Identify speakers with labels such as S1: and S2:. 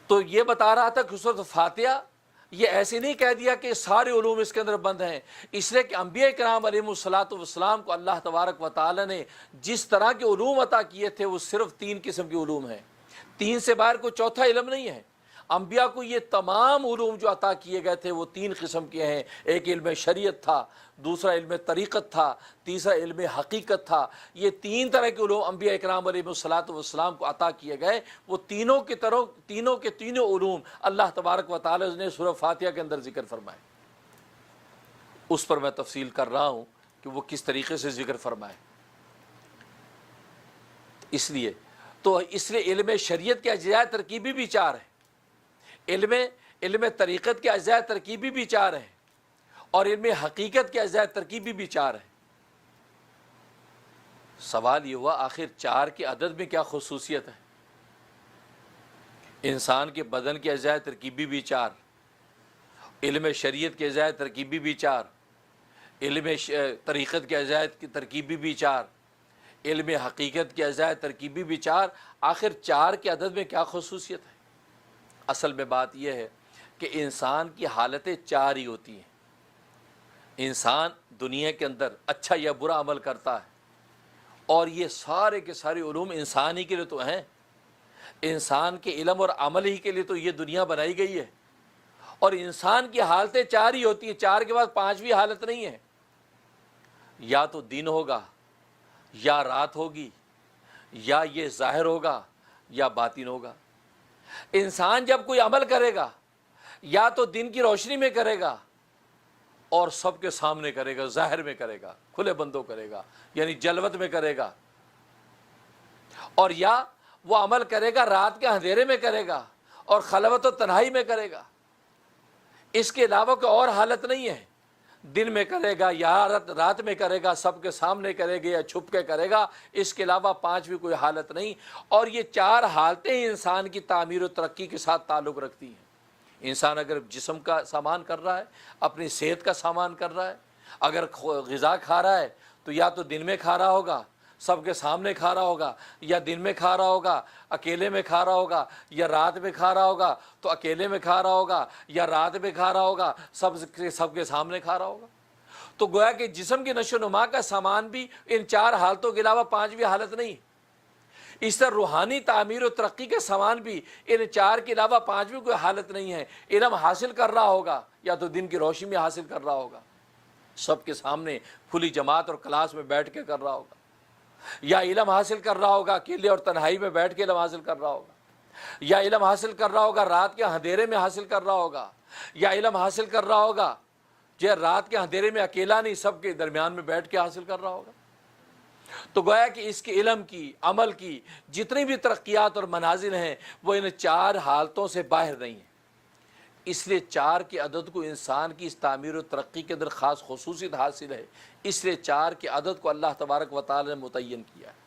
S1: تو یہ بتا رہا تھا کہ سورۃ فاتحہ یہ ایسے نہیں کہہ دیا کہ سارے علوم اس کے اندر بند ہیں، اس لیے کہ انبیاء کرام علیہم الصلاۃ والسلام کو اللہ تبارک و تعالی نے جس طرح کے علوم عطا کیے تھے وہ صرف 3 قسم کے علوم ہیں، 3 سے باہر کوئی چوتھا علم نہیں ہے۔ انبیاء کو یہ تمام علوم جو عطا کیے گئے تھے وہ 3 قسم کے ہیں، ایک علم شریعت تھا، دوسرا علم طریقت تھا، تیسرا علم حقیقت تھا۔ یہ 3 طرح کے علوم انبیاء اکرام علیہ الصلاۃ والسلام کو عطا کیے گئے، وہ تینوں کے تینوں علوم اللہ تبارک و تعالی نے سورہ فاتحہ کے اندر ذکر فرمائے۔ اس پر میں تفصیل کر رہا ہوں کہ وہ کس طریقے سے ذکر فرمائے۔ اس لیے علم شریعت کے اجزاء ترکیبی بھی 4 ہیں، علم طریقت کے اجزاء ترکیبی بھی 4 ہیں، اور علم حقیقت کے اجزاء ترکیبی بھی 4 ہیں۔ سوال یہ ہوا آخر 4 کے عدد میں کیا خصوصیت ہے؟ انسان کے بدن کے اجزاء ترکیبی بھی 4، علم شریعت کے اجزاء ترکیبی بھی 4، علم طریقت کے اجزاء ترکیبی بھی 4، علم حقیقت کے اجزاء ترکیبی بھی 4۔ آخر 4 کے عدد میں کیا خصوصیت ہے؟ اصل میں بات یہ ہے کہ انسان کی حالتیں 4 ہی ہوتی ہیں۔ انسان دنیا کے اندر اچھا یا برا عمل کرتا ہے، اور یہ سارے کے سارے علوم انسان ہی کے لیے تو ہیں، انسان کے علم اور عمل ہی کے لیے تو یہ دنیا بنائی گئی ہے، اور انسان کی حالتیں 4 ہی ہوتی ہیں، 4 کے بعد 5ویں حالت نہیں ہے۔ یا تو دن ہوگا، یا رات ہوگی، یا یہ ظاہر ہوگا یا باطن ہوگا۔ انسان جب کوئی عمل کرے گا یا تو دن کی روشنی میں کرے گا اور سب کے سامنے کرے گا، ظاہر میں کرے گا، کھلے بندوں کرے گا، یعنی جلوت میں کرے گا، اور یا وہ عمل کرے گا رات کے اندھیرے میں کرے گا اور خلوت و تنہائی میں کرے گا۔ اس کے علاوہ کوئی اور حالت نہیں ہے، دن میں کرے گا یا رات میں کرے گا، سب کے سامنے کرے گا یا چھپ کے کرے گا، اس کے علاوہ 5ویں کوئی حالت نہیں۔ اور یہ 4 حالتیں انسان کی تعمیر و ترقی کے ساتھ تعلق رکھتی ہیں۔ انسان اگر جسم کا سامان کر رہا ہے، اپنی صحت کا سامان کر رہا ہے، اگر غذا کھا رہا ہے تو یا تو دن میں کھا رہا ہوگا، سب کے سامنے کھا رہا ہوگا، یا دن میں کھا رہا ہوگا اکیلے میں کھا رہا ہوگا، یا رات میں کھا رہا ہوگا تو اکیلے میں کھا رہا ہوگا، یا رات میں کھا رہا ہوگا سب کے سامنے کھا رہا ہوگا۔ تو گویا کہ جسم کی نشو و نما کا سامان بھی ان 4 حالتوں کے علاوہ 5ویں حالت نہیں۔ اس طرح روحانی تعمیر و ترقی کے سامان بھی ان 4 کے علاوہ 5ویں کوئی حالت نہیں ہے۔ علم حاصل کر رہا ہوگا یا تو دن کی روشنی میں حاصل کر رہا ہوگا، سب کے سامنے کھلی جماعت اور کلاس میں بیٹھ کے کر رہا ہوگا، یا علم حاصل کر رہا ہوگا اکیلے اور تنہائی میں بیٹھ کے علم حاصل کر رہا ہوگا، یا علم حاصل کر رہا ہوگا رات کے اندھیرے میں حاصل کر رہا ہوگا، یا علم حاصل کر رہا ہوگا جو رات کے اندھیرے میں اکیلا نہیں، سب کے درمیان میں بیٹھ کے حاصل کر رہا ہوگا۔ تو گویا کہ اس کے علم کی، عمل کی جتنی بھی ترقیات اور منازل ہیں وہ ان 4 حالتوں سے باہر نہیں ہیں۔ اس لیے 4 کے عدد کو انسان کی اس تعمیر و ترقی کے اندر خاص خصوصیت حاصل ہے، اس لیے 4 کے عدد کو اللہ تبارک و تعالی نے متعین کیا ہے۔